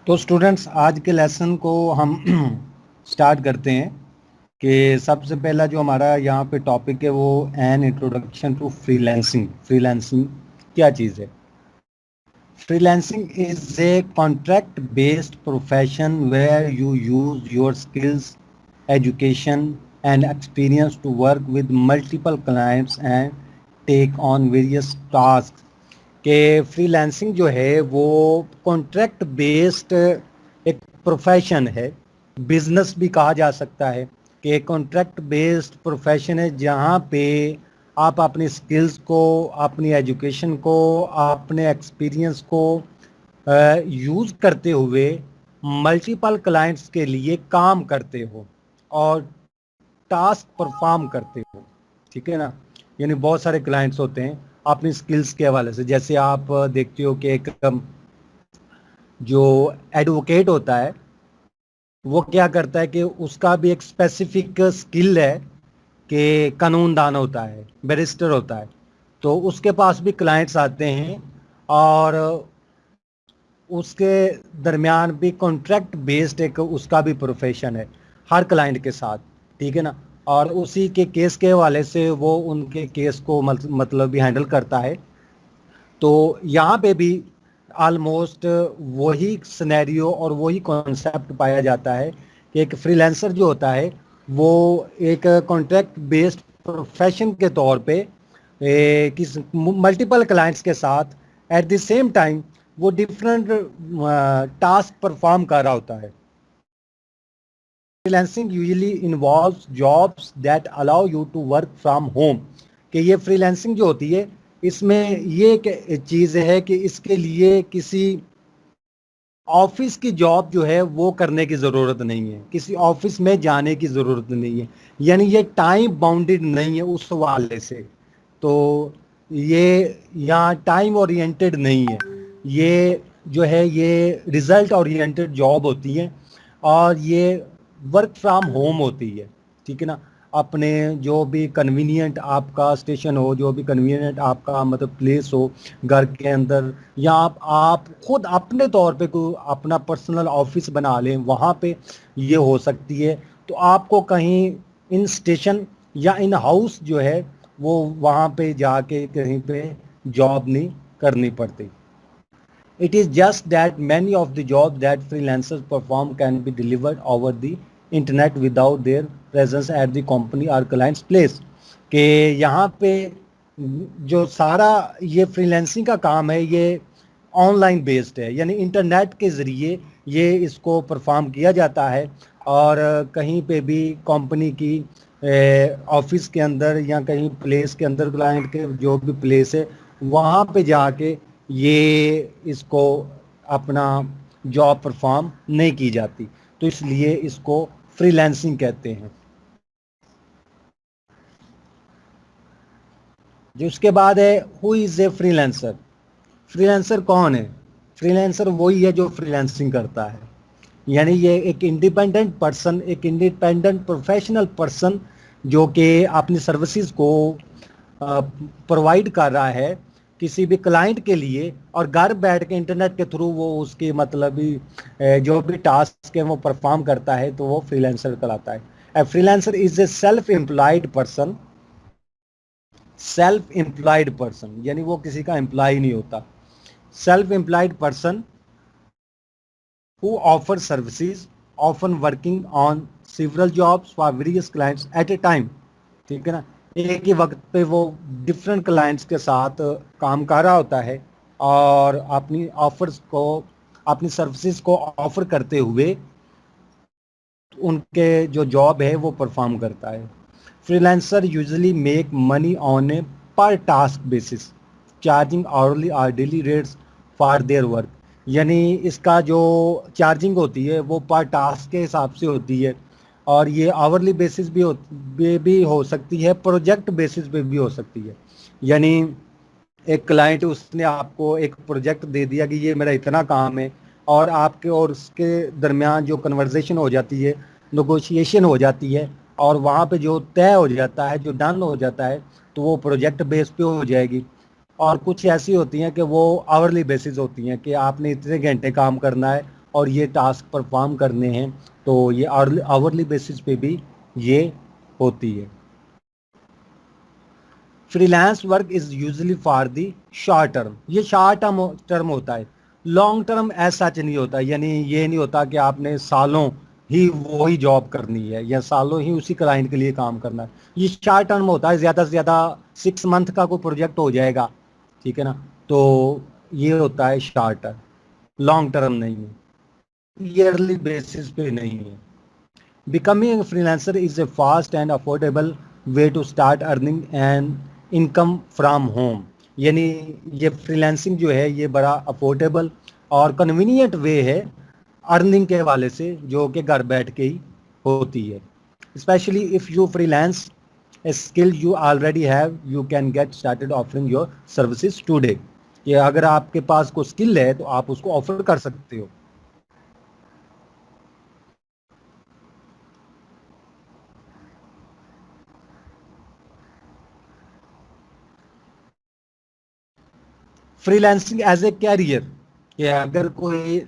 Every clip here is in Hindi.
तो स्टूडेंट्स आज के लेसन को हम स्टार्ट करते हैं कि सबसे पहला जो हमारा यहाँ पे टॉपिक है वो an introduction to freelancing. Freelancing क्या चीज़ है? Freelancing is a contract based profession where you use your skills, education and experience to work with multiple clients and take on various task. कि फ्रीलांसिंग जो है वो कॉन्ट्रैक्ट बेस्ड एक प्रोफेशन है, बिजनेस भी कहा जा सकता है कि कॉन्ट्रैक्ट बेस्ड प्रोफेशन है जहाँ पे आप अपनी स्किल्स को, अपनी एजुकेशन को, अपने एक्सपीरियंस को यूज़ करते हुए मल्टीपल क्लाइंट्स के लिए काम करते हो और टास्क परफॉर्म करते हो। ठीक है ना? यानी बहुत सारे क्लाइंट्स होते हैं अपनी स्किल्स के हवाले से। जैसे आप देखते हो कि एक जो एडवोकेट होता है वो क्या करता है कि उसका भी एक स्पेसिफिक स्किल है कि कानून दान होता है, बैरिस्टर होता है, तो उसके पास भी क्लाइंट्स आते हैं और उसके दरमियान भी कॉन्ट्रैक्ट बेस्ड एक उसका भी प्रोफेशन है हर क्लाइंट के साथ। ठीक है ना? और उसी के केस के हवाले से वो उनके केस को मतलब भी हैंडल करता है। तो यहाँ पे भी ऑलमोस्ट वही सिनेरियो और वही कॉन्सेप्ट पाया जाता है कि एक फ्रीलांसर जो होता है वो एक कॉन्ट्रैक्ट बेस्ड प्रोफेशन के तौर पे किस मल्टीपल क्लाइंट्स के साथ एट द सेम टाइम वो डिफरेंट टास्क परफॉर्म कर रहा होता है। Freelancing usually involves jobs that allow you to work from home. कि ये फ्रीलांसिंग जो होती है इसमें ये एक चीज़ है कि इसके लिए किसी ऑफिस की जॉब जो है वो करने की ज़रूरत नहीं है, किसी ऑफिस में जाने की ज़रूरत नहीं है। यानी ये टाइम बाउंडेड नहीं है उस हवाले से। तो ये यहाँ टाइम ओरिएंटेड नहीं है, ये जो है ये रिजल्ट ओरिएंटेड जॉब होती है और ये वर्क फ्रॉम होम होती है। ठीक है ना? अपने जो भी कन्वीनियंट आपका स्टेशन हो, जो भी कन्वीनियंट आपका मतलब प्लेस हो घर के अंदर, या आप खुद अपने तौर पे कोई अपना पर्सनल ऑफिस बना लें, वहाँ पे ये हो सकती है। तो आपको कहीं इन स्टेशन या इन हाउस जो है वो वहाँ पे जाके कहीं पे जॉब नहीं करनी पड़ती। It is just that many of the jobs that freelancers perform can be delivered over the internet without their presence at the company or client's place। कि यहाँ पे जो सारा ये फ्रीलांसिंग का काम है ये ऑनलाइन बेस्ड है, यानी इंटरनेट के ज़रिए ये इसको परफॉर्म किया जाता है। और कहीं पे भी कंपनी की ऑफिस के अंदर या कहीं प्लेस के अंदर, क्लाइंट के जो भी प्लेस है वहाँ पे जाके ये इसको अपना जॉब परफॉर्म नहीं की जाती। तो इसलिए इसको फ्रीलांसिंग कहते हैं। जो उसके बाद है who is a freelancer. Freelancer कौन है? फ्रीलांसर वही है जो फ्रीलांसिंग करता है। यानी ये एक इंडिपेंडेंट पर्सन, एक इंडिपेंडेंट प्रोफेशनल पर्सन जो कि अपनी सर्विसेज को प्रोवाइड कर रहा है किसी भी क्लाइंट के लिए, और घर बैठ के इंटरनेट के थ्रू वो उसकी मतलब जो भी टास्क है वो परफॉर्म करता है, तो वो फ्रीलांसर कहलाता है। A freelancer is a self employed person. Self employed person यानी वो किसी का एम्प्लॉय नहीं होता। Self employed person who offer services, often working on several jobs for various clients at a time। ठीक है ना? एक ही वक्त पे वो डिफरेंट क्लाइंट्स के साथ काम कर रहा होता है और अपनी ऑफर्स को, अपनी सर्विसेज को ऑफर करते हुए उनके जो जॉब है वो परफॉर्म करता है। Freelancer usually make money on a per task basis, charging hourly और daily rates for their work. यानी इसका जो चार्जिंग होती है वो पर टास्क के हिसाब से होती है, और ये आवरली बेसिस भी हो सकती है, प्रोजेक्ट बेसिस पे भी हो सकती है। यानी एक क्लाइंट उसने आपको एक प्रोजेक्ट दे दिया कि ये मेरा इतना काम है, और आपके और उसके दरमियान जो कन्वर्जेशन हो जाती है, नेगोशिएशन हो जाती है, और वहाँ पे जो तय हो जाता है, जो डन हो जाता है, तो वो प्रोजेक्ट बेस पे हो जाएगी। और कुछ ऐसी होती हैं कि वो आवरली बेसिस होती हैं कि आपने इतने घंटे काम करना है और ये टास्क परफॉर्म करने हैं, तो ये आवरली बेसिस पे भी ये होती है। Freelance work is usually for the short term, ये शॉर्ट टर्म होता है, लॉन्ग टर्म ऐसा सच नहीं होता, यानी ये नहीं होता कि आपने सालों ही वही जॉब करनी है या सालों ही उसी क्लाइंट के लिए काम करना है। ये शॉर्ट टर्म होता है, ज़्यादा से ज़्यादा 6 मंथ का कोई प्रोजेक्ट हो जाएगा, ठीक है ना, तो ये होता है शॉर्ट टर्म, लॉन्ग टर्म नहीं है, ईयरली बेसिस पे नहीं है। Becoming a freelancer is a fast and affordable way to start earning an income from home। यानी ये फ्रीलांसिंग जो है ये बड़ा अफोर्डेबल और कन्वीनियंट वे है अर्निंग के हवाले से, जो कि घर बैठ के ही होती है। Specially if you freelance a skill you already have, you can get started offering your services today। ये अगर आपके पास कोई स्किल है तो आप उसको ऑफर कर सकते हो। फ्रीलांसिंग एज ए कैरियर, कि अगर कोई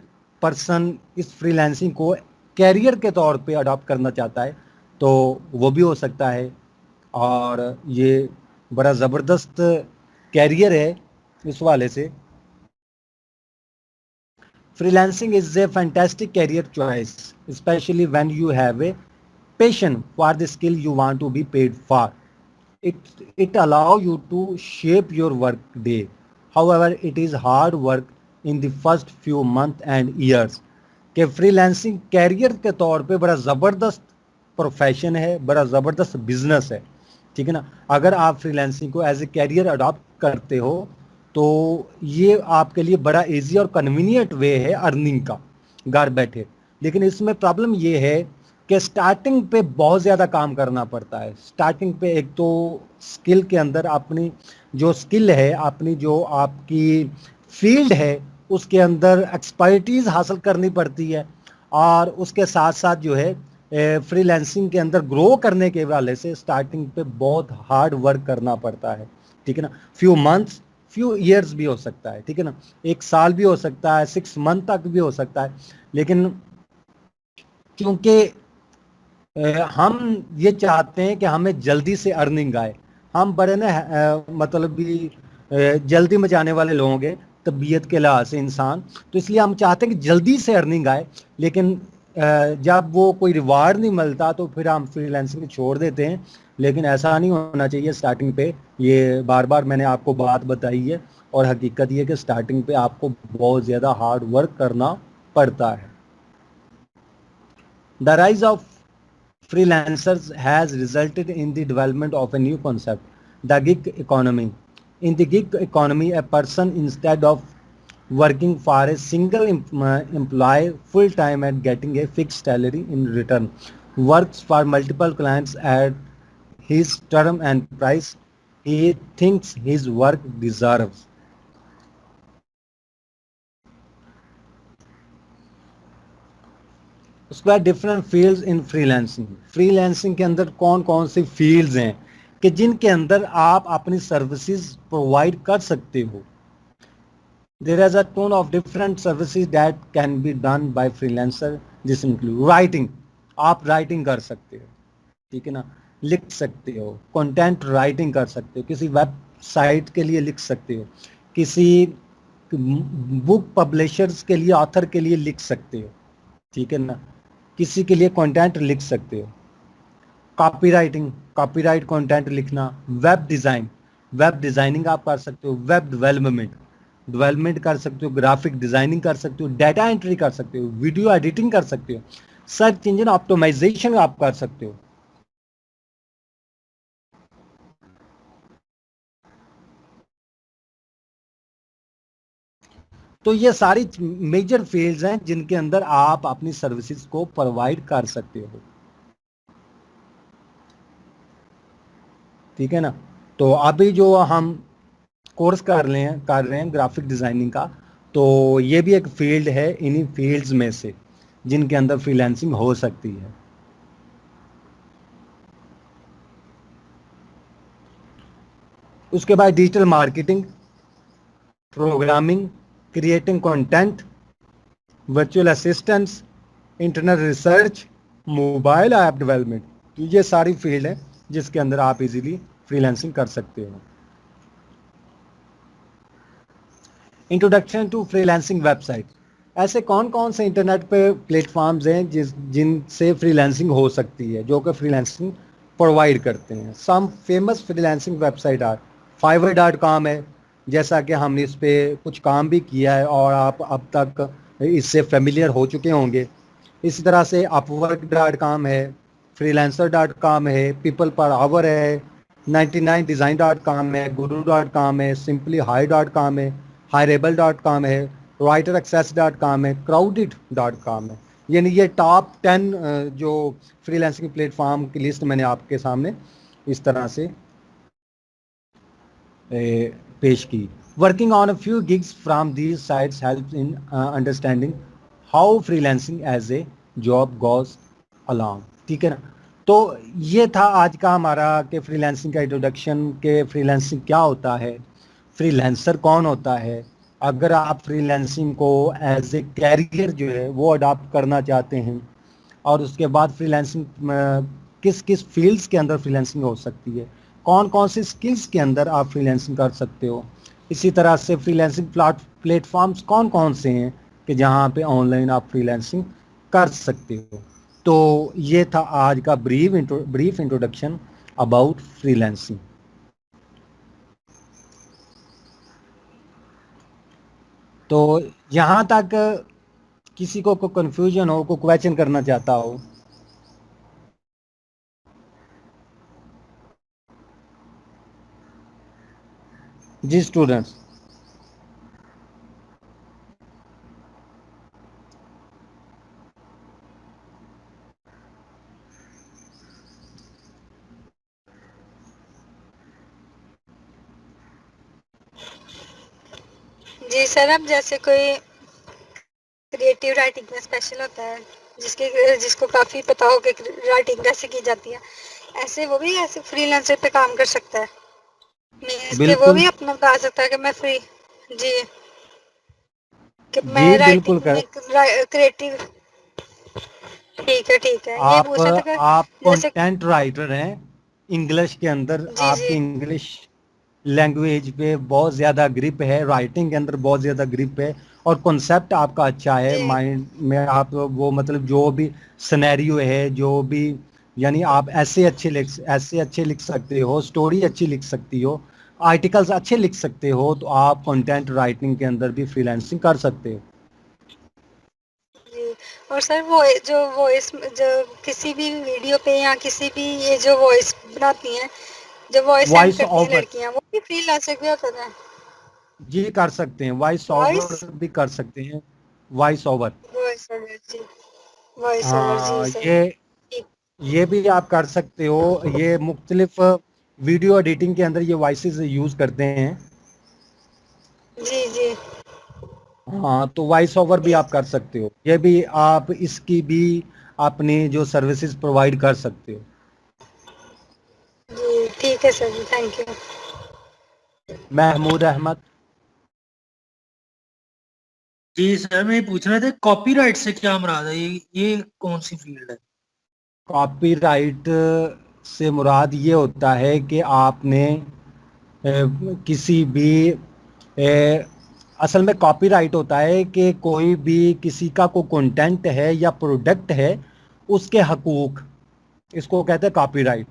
पर्सन इस फ्रीलांसिंग को कैरियर के तौर पे अडॉप्ट करना चाहता है तो वो भी हो सकता है, और ये बड़ा ज़बरदस्त कैरियर है इस वाले से। Freelancing is a fantastic career choice specially when you have a passion for the skill you want to be paid for। It allow you to shape your work day। However, it is hard work in the first few months and years। कि फ्रीलांसिंग कैरियर के तौर पे बड़ा ज़बरदस्त प्रोफेशन है, बड़ा ज़बरदस्त बिजनेस है, ठीक है ना। अगर आप फ्रीलांसिंग को एज ए कैरियर अडॉप्ट करते हो तो ये आपके लिए बड़ा इजी और कन्वीनियंट वे है अर्निंग का, घर बैठे। लेकिन इसमें प्रॉब्लम ये है कि स्टार्टिंग पे बहुत ज़्यादा काम करना पड़ता है। स्टार्टिंग पे एक तो स्किल के अंदर अपनी जो स्किल है, अपनी जो आपकी फील्ड है उसके अंदर एक्सपर्टीज़ हासिल करनी पड़ती है, और उसके साथ साथ जो है फ्रीलांसिंग के अंदर ग्रो करने के वाले से स्टार्टिंग पे बहुत हार्ड वर्क करना पड़ता है, ठीक है ना। फ्यू मंथ्स, फ्यू ईयर्स भी हो सकता है, ठीक है ना, 1 साल भी हो सकता है, 6 मंथ तक भी हो सकता है। लेकिन क्योंकि हम ये चाहते हैं कि हमें जल्दी से अर्निंग आए, हम बड़े ना मतलब भी जल्दी मचाने वाले लोग हैं तबीयत के लिहाज से इंसान, तो इसलिए हम चाहते हैं कि जल्दी से अर्निंग आए। लेकिन जब वो कोई रिवार्ड नहीं मिलता तो फिर हम फ्रीलांसिंग छोड़ देते हैं। लेकिन ऐसा नहीं होना चाहिए स्टार्टिंग पे, ये बार बार मैंने आपको बात बताई है, और हकीकत ये कि स्टार्टिंग पे आपको बहुत ज़्यादा हार्ड वर्क करना पड़ता है। The rise of freelancers has resulted in the development of a new concept, the gig economy। In the gig economy, a person, instead of working for a single employee full time and getting a fixed salary in return, works for multiple clients at his term and price he thinks his work deserves। उसके बाद different fields in freelancing. Freelancing के अंदर कौन कौन सी फील्ड्स हैं कि जिनके अंदर आप अपनी सर्विसेज प्रोवाइड कर सकते हो। There is a ton of different services that can be done by freelancer. This include writing, आप राइटिंग कर सकते हो, ठीक है ना, लिख सकते हो, कंटेंट राइटिंग कर सकते हो, किसी वेबसाइट के लिए लिख सकते हो, किसी बुक पब्लिशर्स के लिए, ऑथर के लिए लिख सकते हो, ठीक है ना, किसी के लिए कंटेंट लिख सकते हो। कॉपीराइटिंग, कॉपीराइट कंटेंट लिखना। वेब डिज़ाइन, वेब डिज़ाइनिंग आप कर सकते हो। वेब डेवलपमेंट, डेवलपमेंट कर सकते हो। ग्राफिक डिज़ाइनिंग कर सकते हो। डाटा एंट्री कर सकते हो। वीडियो एडिटिंग कर सकते हो। सर्च इंजन ऑप्टिमाइजेशन आप कर सकते हो। तो ये सारी मेजर फील्ड्स हैं जिनके अंदर आप अपनी सर्विसेज को प्रोवाइड कर सकते हो, ठीक है ना। तो अभी जो हम कोर्स कर रहे हैं ग्राफिक डिज़ाइनिंग का, तो ये भी एक फील्ड है इन्हीं फील्ड्स में से जिनके अंदर फ्रीलांसिंग हो सकती है। उसके बाद digital marketing, programming, creating content, virtual assistants, internal research, mobile app development. तो ये सारी फील्ड है जिसके अंदर आप इजीली फ्रीलांसिंग कर सकते हो। Introduction to freelancing website. ऐसे कौन कौन से इंटरनेट पे प्लेटफॉर्म्स हैं जिनसे फ्रीलांसिंग हो सकती है, जो कि फ्रीलांसिंग प्रोवाइड करते हैं। Some famous freelancing website are fiverr.com है, जैसा कि हमने इस पर कुछ काम भी किया है और आप अब तक इससे फेमिलियर हो चुके होंगे। इसी तरह से upwork.com है, freelancer.com है, people per hour है, 99design.com है, guru.com है, simplyhire.com है, hireable.com है, writeraccess.com है, crowded.com है। यानी ये टॉप 10 जो फ्रीलांसिंग प्लेटफॉर्म की लिस्ट मैंने आपके सामने इस तरह से पेश की। Working on a few gigs from these sites help in understanding how freelancing as a job goes along. ठीक है ना। तो ये था आज का हमारा कि फ्रीलांसिंग का इंट्रोडक्शन, के फ्रीलांसिंग क्या होता है, फ्रीलांसर कौन होता है। अगर आप फ्रीलांसिंग को एज ए कैरियर जो है वो अडॉप्ट करना चाहते हैं, और उसके बाद फ्रीलांसिंग किस किस फील्ड्स के अंदर फ्रीलांसिंग हो सकती है, कौन कौन से स्किल्स के अंदर आप फ्रीलांसिंग कर सकते हो। इसी तरह से फ्रीलांसिंग प्लेटफॉर्म्स कौन कौन से हैं कि जहाँ पे ऑनलाइन आप फ्रीलांसिंग कर सकते हो। तो ये था आज का ब्रीफ इंट्रोडक्शन अबाउट फ्रीलांसिंग। तो यहाँ तक किसी को कंफ्यूजन हो, को क्वेश्चन करना चाहता हो। जी स्टूडेंट्स। जी सर, अब जैसे कोई क्रिएटिव राइटिंग में स्पेशल होता है, जिसको काफी पता हो कि राइटिंग कैसे की जाती है, ऐसे वो भी ऐसे फ्रीलांसर पे काम कर सकता है। मीन्स कि वो बिल्कुल भी अपना बता सकता है कि मैं फ्री जी कि मैं जी बिल्कुल राइटिंग कर। में क्रिएटिव। ठीक है, ये आप पूछा था कि आप जैसे कंटेंट राइटर हैं। इंग्लिश के अंदर जी आपकी इंग्लिश लैंग्वेज पे बहुत ज़्यादा ग्रिप है, राइटिंग के अंदर बहुत ज़्यादा ग्रिप है, और कॉन्सेप्ट आपका अच्छा है जी माइंड में। आप वो मतलब जो भी सिनेरियो है, जो भी, यानी आप ऐसे अच्छे लिख सकते हो, स्टोरी अच्छी लिख सकती हो, आर्टिकल्स अच्छे लिख सकते हो, तो आप कंटेंट राइटिंग के अंदर भी फ्रीलांसिंग कर सकते हो। जी। और सर वो जो वॉइस जो किसी भी वीडियो पे या किसी भी ये जो वॉइस बनाती हैं, जो वॉइस सेंड वॉइस करती हैं ओवर। लड़कियां, वो भी फ्रीलांसर भी होता है। जी कर सकते हैं, वॉइस वॉइस ओवर भी कर सकते हैं। Voice over. वॉइस ओवर जी, वॉइस ओवर जी हाँ, सर। ठीक। ये भी आप कर सकते हो। ये मुख्तलिफ वीडियो एडिटिंग के अंदर ये वॉइसेस यूज़ करते हैं। जी जी हाँ, तो वॉइस ओवर भी ठीक। आप कर सकते हो। ये भी आप इसकी भी अपनी जो सर्विसेज प्रोवाइड कर सकते हो। जी ठीक है सर जी, थैंक यू। महमूद अहमद। जी सर, मैं पूछ रहा था कॉपीराइट से क्या मुराद है, ये कौन सी फील्ड है? कॉपीराइट से मुराद ये होता है कि आपने किसी भी असल में कॉपीराइट होता है कि कोई भी किसी का कोई कंटेंट है या प्रोडक्ट है, उसके हकूक, इसको कहते हैं कॉपीराइट।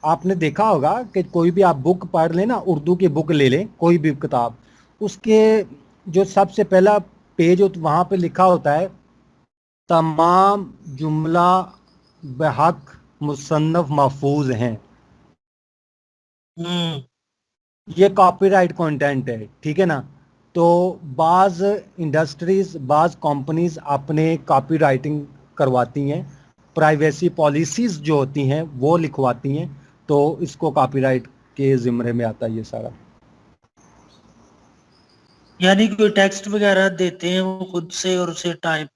आपने देखा होगा कि कोई भी आप बुक पढ़ लें ना, उर्दू की बुक ले लें, कोई भी किताब, उसके जो सबसे पहला पेज हो, वहाँ पे लिखा होता है तमाम जुमला बहक मुसन्नफ महफूज हैं। हम्म। ये कॉपीराइट कंटेंट है, ठीक है ना। तो बाज़ इंडस्ट्रीज, बाज़ कंपनीज अपने कॉपीराइटिंग करवाती हैं, प्राइवेसी पॉलिसीज जो होती हैं वो लिखवाती हैं, तो इसको कॉपीराइट के ज़िम्मे में आता है ये सारा। यानी कोई टेक्स्ट वगैरह देते हैं वो खुद से और उसे टाइप।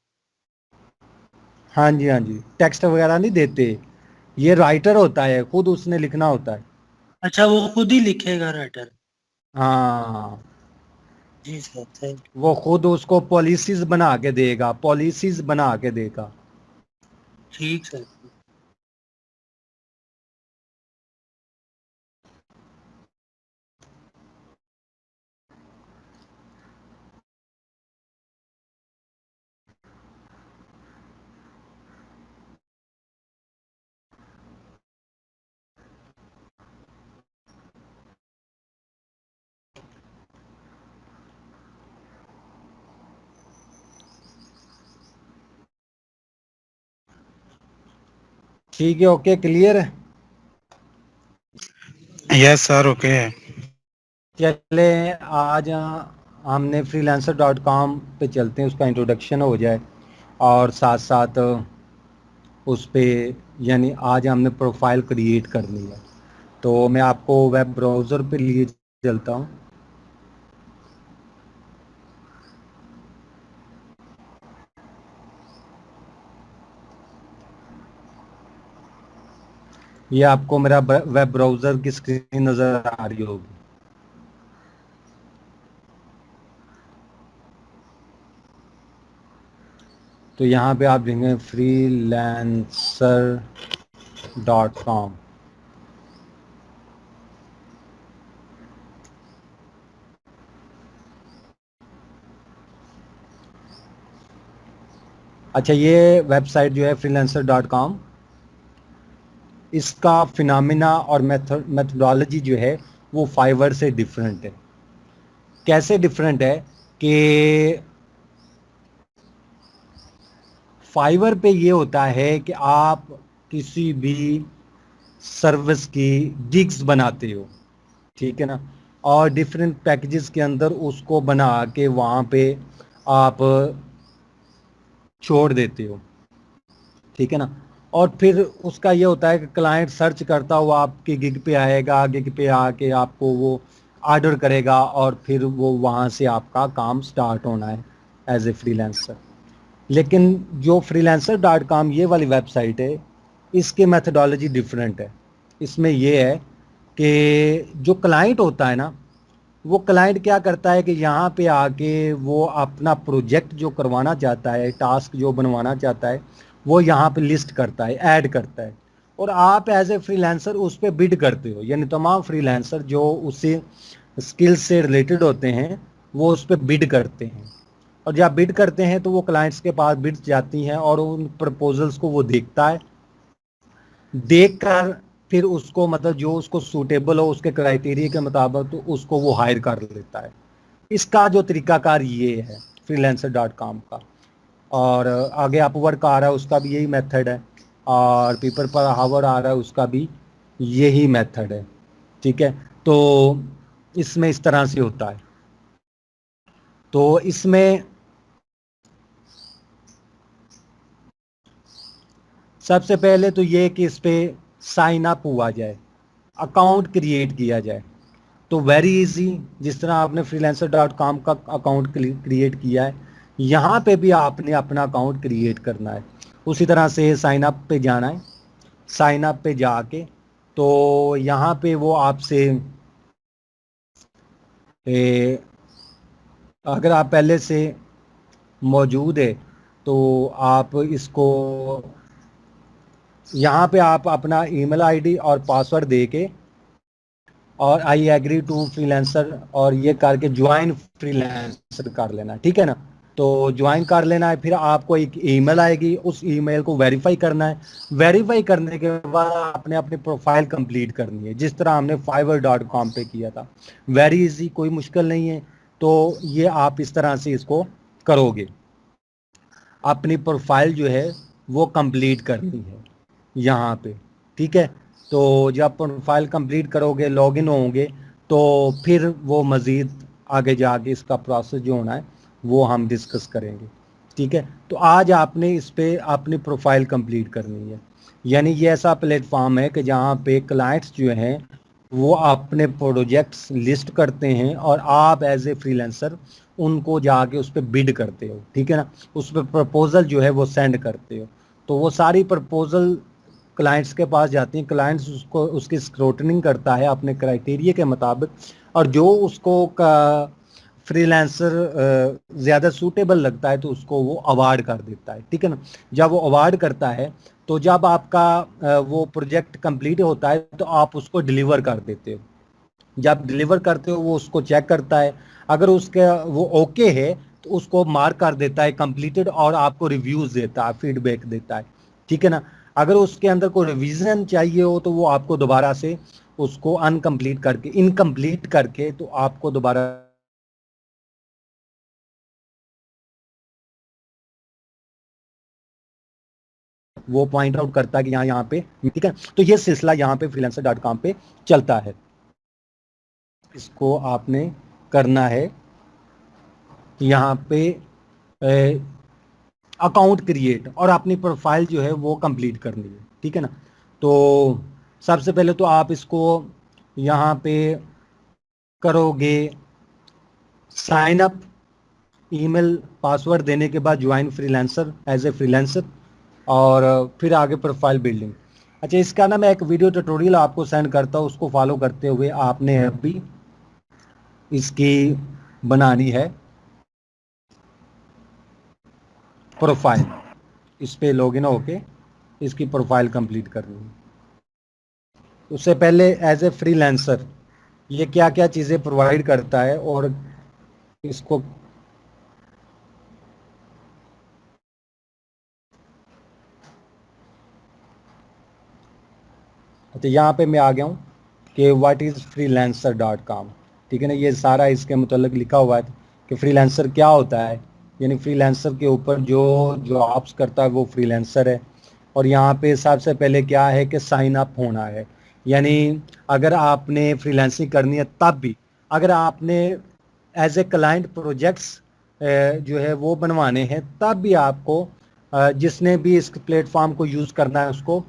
हाँ जी, हाँ जी, टेक्स्ट वगैरह नहीं देते, ये राइटर होता है, खुद उसने लिखना होता है। अच्छा, वो खुद ही लिखेगा राइटर? हाँ, जी सर, थैंक वो खुद उसको पॉलिसीज बना के देगा, पॉलिसीज बना के देगा। यू। ठीक सर। ठीक है, ओके, क्लियर है। यस सर, ओके है। चले आज हमने freelancer.com पे चलते हैं, उसका इंट्रोडक्शन हो जाए और साथ साथ उस पे यानी आज हमने प्रोफाइल क्रिएट करनी है। तो मैं आपको वेब ब्राउज़र पे लिए चलता हूँ। ये आपको मेरा वेब ब्राउज़र की स्क्रीन नज़र आ रही होगी। तो यहाँ पे आप देखेंगे freelancer.com। अच्छा, ये वेबसाइट जो है freelancer.com, इसका फिनोमिना और मेथोडोलॉजी जो है वो फाइवर से डिफरेंट है। कैसे डिफरेंट है कि फाइवर पे ये होता है कि आप किसी भी सर्विस की गिग्स बनाते हो, ठीक है ना, और डिफरेंट पैकेजेस के अंदर उसको बना के वहाँ पे आप छोड़ देते हो, ठीक है ना। और फिर उसका ये होता है कि क्लाइंट सर्च करता हुआ आपकी गिग पे आएगा, गिग पे आके आपको वो ऑर्डर करेगा और फिर वो वहाँ से आपका काम स्टार्ट होना है एज ए फ्रीलांसर। लेकिन जो freelancer.com ये वाली वेबसाइट है, इसकी मेथडोलॉजी डिफरेंट है। इसमें ये है कि जो क्लाइंट होता है ना, वो क्लाइंट क्या करता है कि यहाँ पे आके वो अपना प्रोजेक्ट जो करवाना चाहता है, टास्क जो बनवाना चाहता है, वो यहाँ पे लिस्ट करता है, ऐड करता है, और आप एज ए फ्रीलांसर उस पर बिड करते हो। यानी तमाम फ्रीलांसर जो उसी स्किल से रिलेटेड होते हैं वो उस पर बिड करते हैं, और जब बिड करते हैं तो वो क्लाइंट्स के पास बिड जाती हैं और उन प्रपोजल्स को वो देखता है, देख कर फिर उसको मतलब जो उसको सूटेबल हो उसके क्राइटेरिया के मुताबिक तो उसको वो हायर कर लेता है। इसका जो तरीकाकार ये है freelancer.com का। और आगे अपवर्क आ रहा है उसका भी यही मेथड है, और पेपर पर हावर आ रहा है उसका भी यही मेथड है, ठीक है। तो इसमें इस तरह से होता है। तो इसमें सबसे पहले तो ये कि इस पे साइन अप हुआ जाए, अकाउंट क्रिएट किया जाए। तो वेरी इजी, जिस तरह आपने freelancer.com का अकाउंट क्रिएट किया है, यहाँ पे भी आपने अपना अकाउंट क्रिएट करना है। उसी तरह से साइन अप पे जाना है। साइन अप पे जाके तो यहाँ पे वो आपसे अगर आप पहले से मौजूद है तो आप इसको यहाँ पे आप अपना ईमेल आईडी और पासवर्ड दे के और आई एग्री टू फ्रीलांसर और ये करके ज्वाइन फ्रीलांसर कर लेना, ठीक है ना। तो ज्वाइन कर लेना है, फिर आपको एक ईमेल आएगी, उस ईमेल को वेरीफाई करना है। वेरीफाई करने के बाद आपने अपनी प्रोफाइल कंप्लीट करनी है, जिस तरह हमने fiverr.com पे किया था। वेरी इजी, कोई मुश्किल नहीं है। तो ये आप इस तरह से इसको करोगे, अपनी प्रोफाइल जो है वो कंप्लीट करनी है यहाँ पे, ठीक है। तो जब प्रोफाइल कंप्लीट करोगे, लॉगिन होंगे, तो फिर वो मज़ीद आगे जाके इसका प्रोसेस जो होना है वो हम डिस्कस करेंगे, ठीक है। तो आज आपने इस पे अपनी प्रोफाइल कंप्लीट करनी है। यानी ये ऐसा प्लेटफॉर्म है कि जहाँ पे क्लाइंट्स जो हैं वो अपने प्रोजेक्ट्स लिस्ट करते हैं और आप एज ए फ्रीलांसर उनको जाके उस पर बिड करते हो, ठीक है ना। उस पर प्रपोजल जो है वो सेंड करते हो। तो वो सारी प्रपोजल क्लाइंट्स के पास जाती हैं, क्लाइंट्स उसको उसकी स्क्रूटनिंग करता है अपने क्राइटेरिया के मुताबिक, और जो उसको फ्रीलांसर ज़्यादा सूटेबल लगता है तो उसको वो अवार्ड कर देता है, ठीक है ना। जब वो अवार्ड करता है तो जब आपका वो प्रोजेक्ट कंप्लीट होता है तो आप उसको डिलीवर कर देते हो। जब डिलीवर करते हो वो उसको चेक करता है, अगर उसके वो ओके है तो उसको मार्क कर देता है कंप्लीटेड और आपको रिव्यूज़ देता है, फीडबैक देता है, ठीक है ना। अगर उसके अंदर कोई रिवीजन चाहिए हो तो वो आपको दोबारा से उसको अनकम्प्लीट करके इनकम्प्लीट करके तो आपको दोबारा वो पॉइंट आउट करता है कि यहाँ पे, ठीक है। तो ये सिलसिला यहाँ पे freelancer.com पे चलता है। इसको आपने करना है यहाँ पे अकाउंट क्रिएट और अपनी प्रोफाइल जो है वो कंप्लीट करनी है, ठीक है ना। तो सबसे पहले तो आप इसको यहाँ पे करोगे साइन अप, ईमेल पासवर्ड देने के बाद join freelancer as a freelancer, और फिर आगे प्रोफाइल बिल्डिंग। अच्छा, इसका ना मैं एक वीडियो ट्यूटोरियल आपको सेंड करता हूँ, उसको फॉलो करते हुए आपने अभी इसकी बनानी है प्रोफाइल। इस पे लॉगिन होके इसकी प्रोफाइल कंप्लीट करनी है। उससे पहले एज ए फ्रीलांसर ये क्या क्या चीज़ें प्रोवाइड करता है और इसको तो यहाँ पे मैं आ गया हूँ कि व्हाट इज़ freelancer.com, ठीक है ना। ये सारा इसके मुतल्लिक लिखा हुआ है कि फ्रीलांसर क्या होता है, यानी फ्रीलांसर के ऊपर जो जॉब्स करता है वो फ्रीलांसर है। और यहाँ पे सबसे पहले क्या है कि साइन अप होना है, यानी अगर आपने फ्रीलांसिंग करनी है तब भी, अगर आपने एज ए क्लाइंट प्रोजेक्ट्स जो है वो बनवाने हैं तब भी आपको जिसने भी इस प्लेटफॉर्म को यूज़ करना है उसको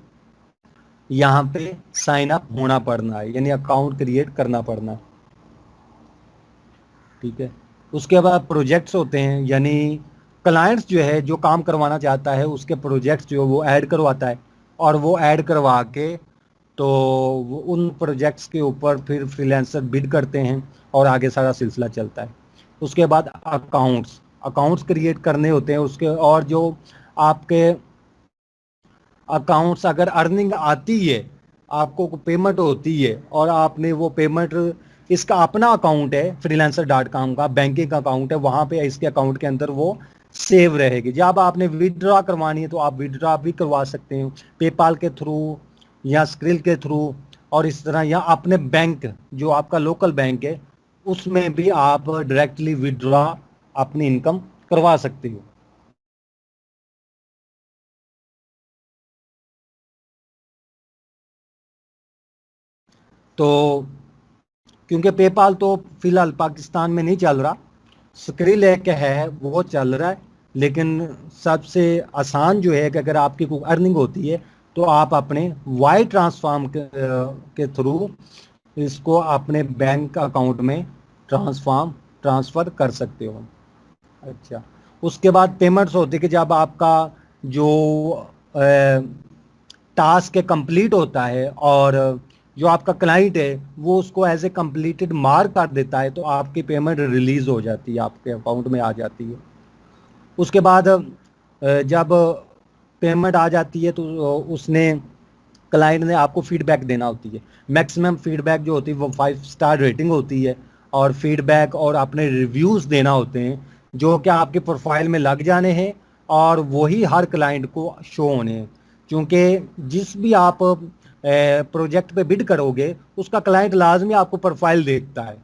यहाँ पे साइन अप होना पड़ना है, यानी अकाउंट क्रिएट करना पड़ना है, ठीक है। उसके बाद प्रोजेक्ट्स होते हैं, यानी क्लाइंट्स जो है जो काम करवाना चाहता है उसके प्रोजेक्ट्स जो वो ऐड करवाता है और वो ऐड करवा के तो वो उन प्रोजेक्ट्स के ऊपर फिर फ्रीलांसर बिड करते हैं और आगे सारा सिलसिला चलता है। उसके बाद अकाउंट्स क्रिएट करने होते हैं उसके, और जो आपके अकाउंट्स अगर अर्निंग आती है, आपको पेमेंट होती है और आपने वो पेमेंट, इसका अपना अकाउंट है freelancer.com का, बैंकिंग का अकाउंट है, वहाँ पे इसके अकाउंट के अंदर वो सेव रहेगी। जब आपने विदड्रॉ करवानी है तो आप विदड्रॉ भी करवा सकते हैं पेपाल के थ्रू या स्क्रिल के थ्रू, और इस तरह या अपने बैंक जो आपका लोकल बैंक है उसमें भी आप डायरेक्टली विदड्रॉ अपनी इनकम करवा सकते हो। तो क्योंकि पेपाल तो फिलहाल पाकिस्तान में नहीं चल रहा, स्क्रिल एक है वो चल रहा है, लेकिन सबसे आसान जो है कि अगर आपकी कोई अर्निंग होती है तो आप अपने वाई ट्रांसफॉर्म के थ्रू इसको अपने बैंक अकाउंट में ट्रांसफ़र कर सकते हो। अच्छा, उसके बाद पेमेंट्स होती है कि जब आपका जो टास्क कंप्लीट होता है और जो आपका क्लाइंट है वो उसको एज ए कंप्लीटेड मार्क कर देता है तो आपकी पेमेंट रिलीज़ हो जाती है, आपके अकाउंट में आ जाती है। उसके बाद जब पेमेंट आ जाती है तो उसने क्लाइंट ने आपको फीडबैक देना होती है। मैक्सिमम फीडबैक जो होती है वो 5 स्टार रेटिंग होती है, और फीडबैक और अपने रिव्यूज़ देना होते हैं जो कि आपके प्रोफाइल में लग जाने हैं और वही हर क्लाइंट को शो होने हैं। क्योंकि जिस भी आप प्रोजेक्ट पे बिड करोगे उसका क्लाइंट लाजमी आपको प्रोफाइल देखता है,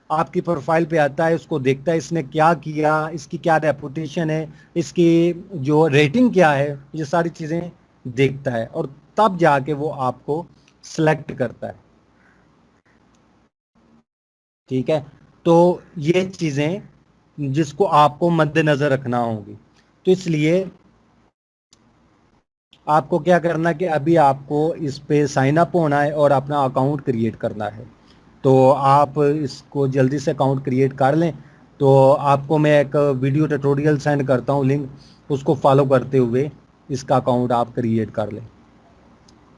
आपकी प्रोफाइल पे आता है, उसको देखता है इसने क्या किया, इसकी क्या रेपुटेशन है, इसकी जो रेटिंग क्या है, ये सारी चीज़ें देखता है और तब जाके वो आपको सिलेक्ट करता है, ठीक है। तो ये चीज़ें जिसको आपको मद्देनज़र रखना होगी। तो इसलिए आपको क्या करना कि अभी आपको इस पे साइन अप होना है और अपना अकाउंट क्रिएट करना है। तो आप इसको जल्दी से अकाउंट क्रिएट कर लें। तो आपको मैं एक वीडियो ट्यूटोरियल सेंड करता हूँ लिंक, उसको फॉलो करते हुए इसका अकाउंट आप क्रिएट कर लें,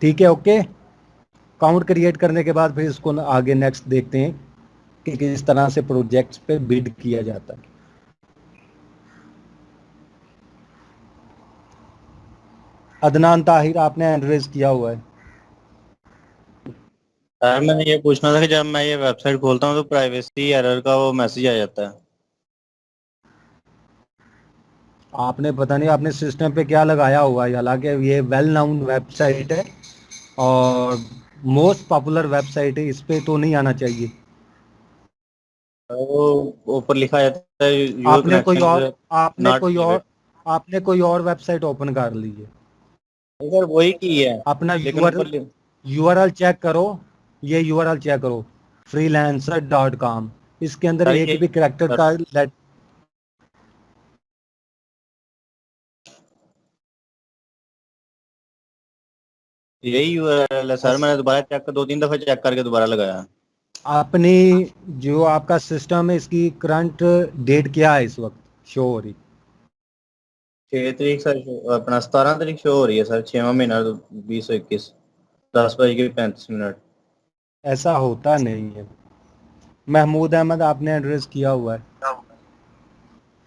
ठीक है। ओके, अकाउंट क्रिएट करने के बाद फिर इसको आगे नेक्स्ट देखते हैं कि किस तरह से प्रोजेक्ट्स पे बिड किया जाता है। अदनान ताहिर, आपने हैंड रेज किया हुआ है। सर मैंने ये पूछना था कि जब मैं ये वेबसाइट खोलता हूँ तो प्राइवेसी एरर का वो मैसेज आ जाता है। आपने पता नहीं आपने सिस्टम पे क्या लगाया हुआ है, हालांकि ये वेल नाउन वेबसाइट है और मोस्ट पॉपुलर वेबसाइट है, इस पे तो नहीं आना चाहिए। वो ऊपर लिखा जाता है योर आपने कोई और कनेक्शन आपने नॉट कोई और प्राइवेट। आपने कोई और वेबसाइट ओपन कर ली है। सर वही की है अपना लेकिन ऊपर यूआरएल चेक करो, ये यूआरएल चेक करो freelancer.com, इसके अंदर सर एक भी कैरेक्टर का यही यूआरएल है सर। मैंने दोबारा चेक कर 2-3 दफा चेक करके दोबारा लगाया। अपनी जो आपका सिस्टम है इसकी करंट डेट क्या है इस वक्त शो हो रही? 6 तारीख सर अपना 17 तारीख शो हो रही है सर, 6वां महीना 2021 10:35। ऐसा होता नहीं है। महमूद अहमद, आपने एड्रेस किया हुआ है।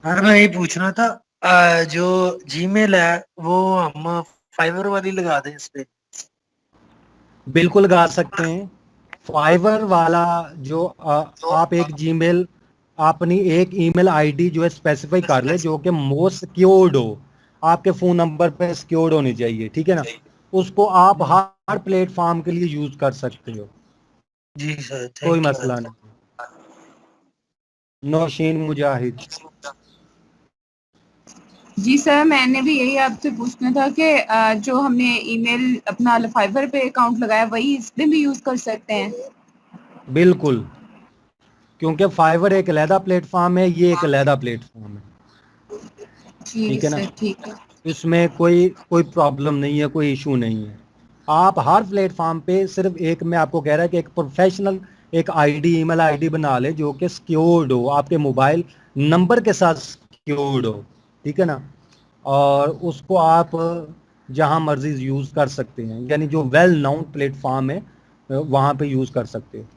सर मैं यही पूछना था, जो जीमेल है वो हम फाइवर वाली लगा दें इस पे? बिल्कुल गा सकते हैं। फाइवर वाला जो आप एक जीमेल अपनी एक ईमेल आईडी जो है स्पेसिफाई कर ले जो कि मोस्ट सिक्योर्ड हो, आपके फोन नंबर पे सिक्योर्ड होनी चाहिए, ठीक है ना। उसको आप हर प्लेटफॉर्म के लिए यूज कर सकते हो, जी सर, कोई थैंक यू। मसला नहीं। नौशीन मुजाहिद। जी सर, मैंने भी यही आपसे पूछना था कि जो हमने ईमेल अपना फाइवर पे अकाउंट लगाया वही इसमें भी यूज कर सकते हैं? बिल्कुल, क्योंकि फाइवर एक अलहदा प्लेटफॉर्म है, ये एक अलहदा प्लेटफॉर्म है, जी ठीक है ना। सर, ठीक है। इसमें कोई प्रॉब्लम नहीं है, कोई इशू नहीं है। आप हर प्लेटफॉर्म पे सिर्फ एक, मैं आपको कह रहा है कि एक प्रोफेशनल एक आईडी ईमेल आईडी बना ले जो कि सिक्योर्ड हो, आपके मोबाइल नंबर के साथ सिक्योर्ड हो, ठीक है ना। और उसको आप जहां मर्जी यूज़ कर सकते हैं, यानी जो वेल नाउन प्लेटफॉर्म है वहां पे यूज़ कर सकते हैं।